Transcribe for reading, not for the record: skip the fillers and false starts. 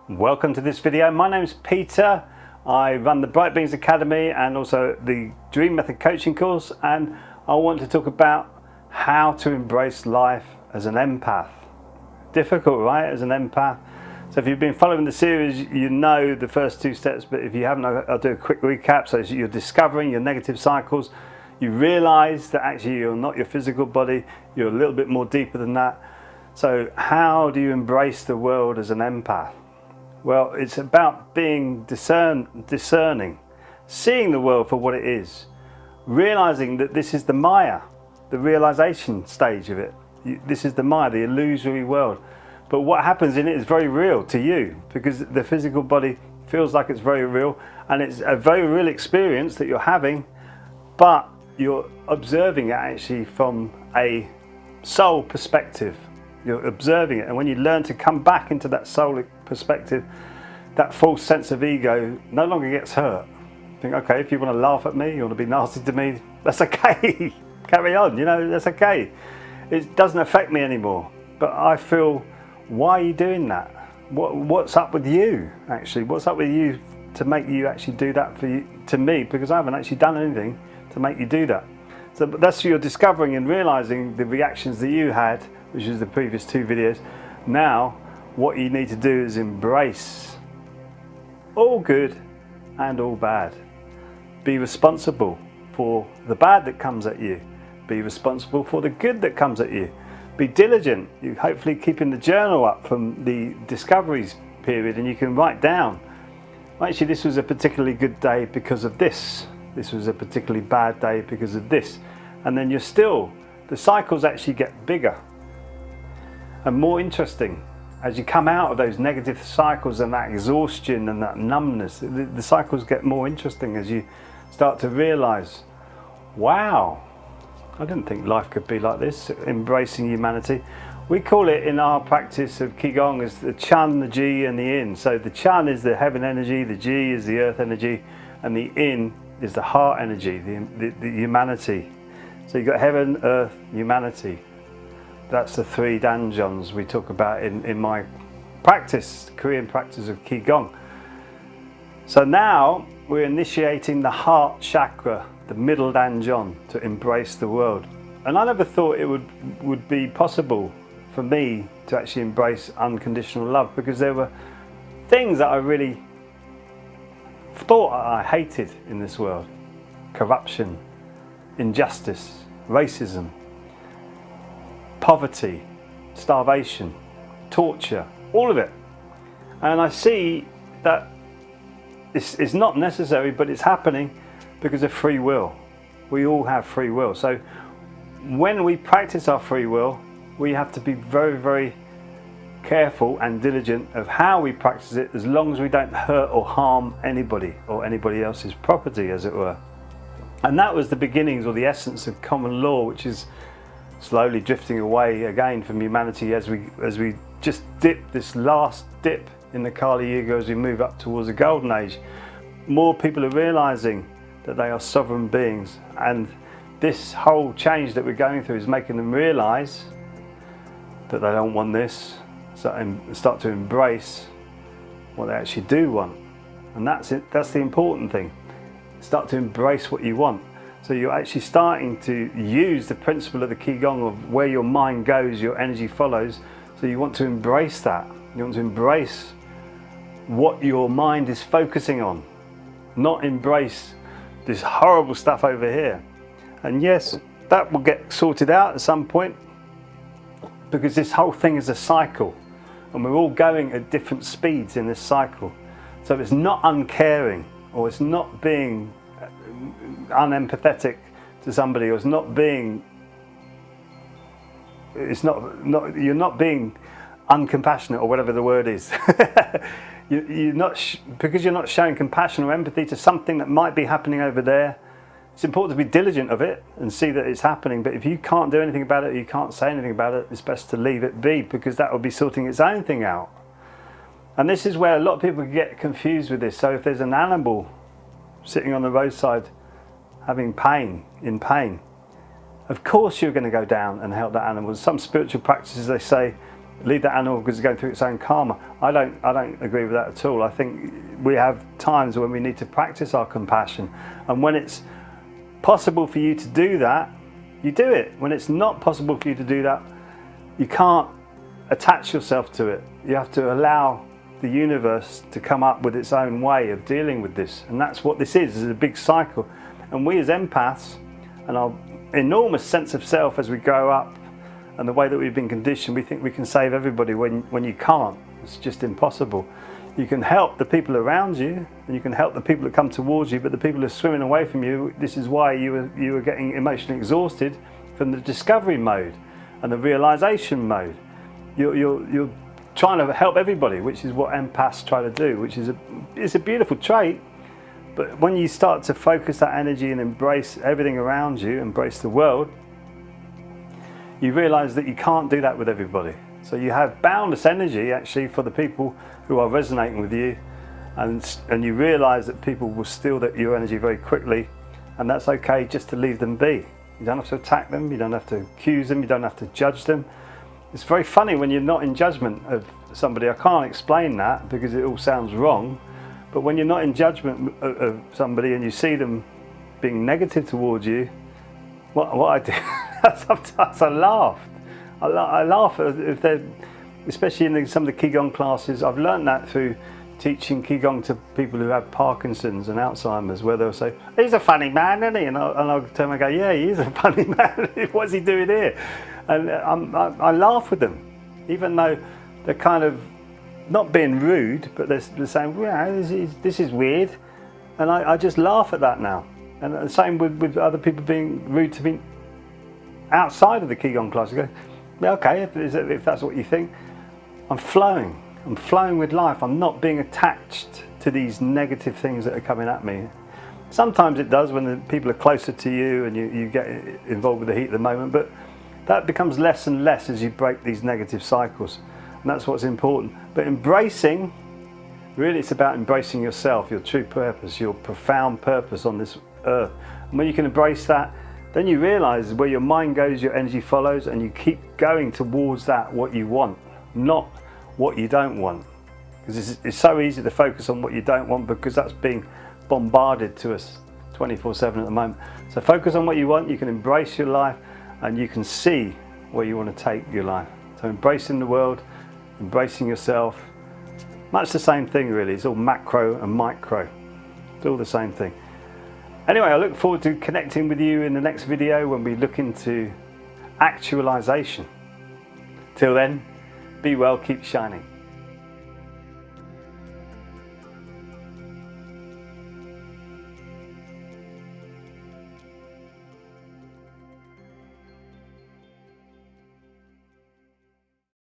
Welcome to this video. My name's Peter. I run the Bright Beings Academy and also the Dream Method coaching course, and I want to talk about how to embrace life as an empath. Difficult, right, as an empath? So if you've been following the series, you know the first two steps, but if you haven't, I'll do a quick recap. So you're discovering your negative cycles. You realize that actually you're not your physical body, you're a little bit more deeper than that. So how do you embrace the world as an empath? Well, it's about being discerning, seeing the world for what it is, realizing that this is the Maya, the realization stage of it. This is the Maya, the illusory world. But what happens in it is very real to you, because the physical body feels like it's very real, and it's a very real experience that you're having, but you're observing it actually from a soul perspective. You're observing it, and when you learn to come back into that soul perspective, that false sense of ego no longer gets hurt. Think, okay, if you want to laugh at me, you want to be nasty to me, that's okay. Carry on, you know, that's okay. It doesn't affect me anymore. But I feel, why are you doing that? What's up with you, actually? What's up with you to make you actually do that to me? Because I haven't actually done anything to make you do that. So that's you're discovering and realizing the reactions that you had, which is the previous two videos. Now, what you need to do is embrace all good and all bad. Be responsible for the bad that comes at you. Be responsible for the good that comes at you. Be diligent. You hopefully keeping the journal up from the discoveries period, and you can write down, actually this was a particularly good day because of this. This was a particularly bad day because of this. And then the cycles actually get bigger and more interesting. As you come out of those negative cycles and that exhaustion and that numbness, the cycles get more interesting as you start to realize, wow, I didn't think life could be like this, embracing humanity. We call it in our practice of Qigong as the Chan, the Ji and the Yin. So the Chan is the heaven energy, the Ji is the earth energy, and the Yin is the heart energy, the humanity. So you've got heaven, earth, humanity. That's the three danjons we talk about in my practice, the Korean practice of Qigong. So now we're initiating the heart chakra, the middle danjon, to embrace the world. And I never thought it would be possible for me to actually embrace unconditional love, because there were things that I really thought I hated in this world. Corruption, injustice, racism, poverty, starvation, torture, all of it. And I see that it's not necessary, but it's happening because of free will. We all have free will. So when we practice our free will, we have to be very, very careful and diligent of how we practice it, as long as we don't hurt or harm anybody or anybody else's property, as it were. And that was the beginnings or the essence of common law, which is slowly drifting away again from humanity as we just dip this last dip in the Kali Yuga as we move up towards the golden age. More people are realizing that they are sovereign beings, and this whole change that we're going through is making them realize that they don't want this, so start to embrace what they actually do want. And that's it. That's the important thing. Start to embrace what you want. So you're actually starting to use the principle of the Qigong of where your mind goes, your energy follows. So you want to embrace that. You want to embrace what your mind is focusing on, not embrace this horrible stuff over here. And yes, that will get sorted out at some point, because this whole thing is a cycle, and we're all going at different speeds in this cycle. So it's not uncaring, or it's not being unempathetic to somebody, or you're not being uncompassionate, or whatever the word is. Because you're not showing compassion or empathy to something that might be happening over there. It's important to be diligent of it and see that it's happening, but if you can't do anything about it, you can't say anything about it, it's best to leave it be, because that will be sorting its own thing out. And this is where a lot of people get confused with this. So if there's an animal sitting on the roadside having pain, of course you're going to go down and help that animal. Some spiritual practices, they say, leave that animal because it's going through its own karma. I don't agree with that at all. I think we have times when we need to practice our compassion, and when it's possible for you to do that, you do it. When it's not possible for you to do that, you can't attach yourself to it. You have to allow the universe to come up with its own way of dealing with this, and that's what this is a big cycle. And we as empaths, and our enormous sense of self as we grow up, and the way that we've been conditioned, we think we can save everybody when you can't. It's just impossible. You can help the people around you, and you can help the people that come towards you, but the people who are swimming away from you, this is why you were getting emotionally exhausted from the discovery mode and the realization mode. You're trying to help everybody, which is what empaths try to do, which is it's a beautiful trait. But when you start to focus that energy and embrace everything around you, embrace the world, you realize that you can't do that with everybody. So you have boundless energy actually for the people who are resonating with you, and you realize that people will steal your energy very quickly, and that's okay just to leave them be. You don't have to attack them, you don't have to accuse them, you don't have to judge them. It's very funny when you're not in judgment of somebody. I can't explain that because it all sounds wrong, but when you're not in judgment of somebody and you see them being negative towards you, what I do, sometimes I laugh. I laugh if they're, especially in some of the Qigong classes. I've learned that through teaching Qigong to people who have Parkinson's and Alzheimer's, where they'll say, "He's a funny man, isn't he?" And I'll turn and go, "Yeah, he is a funny man. What's he doing here?" And I laugh with them, even though they're kind of not being rude, but they're saying, "Yeah, this is weird," and I just laugh at that now. And the same with other people being rude to me outside of the Qigong class. You go, yeah, okay, if that's what you think. I'm flowing with life. I'm not being attached to these negative things that are coming at me. Sometimes it does when the people are closer to you and you get involved with the heat of the moment, but that becomes less and less as you break these negative cycles, and that's what's important. But embracing, really it's about embracing yourself, your true purpose, your profound purpose on this earth. And when you can embrace that, then you realize where your mind goes, your energy follows, and you keep going towards that, what you want, not what you don't want. Because it's so easy to focus on what you don't want, because that's being bombarded to us 24/7 at the moment. So focus on what you want, you can embrace your life, and you can see where you want to take your life. So embracing the world, embracing yourself, much the same thing really. It's all macro and micro. It's all the same thing. Anyway, I look forward to connecting with you in the next video when we look into actualization. Till then, be well, keep shining.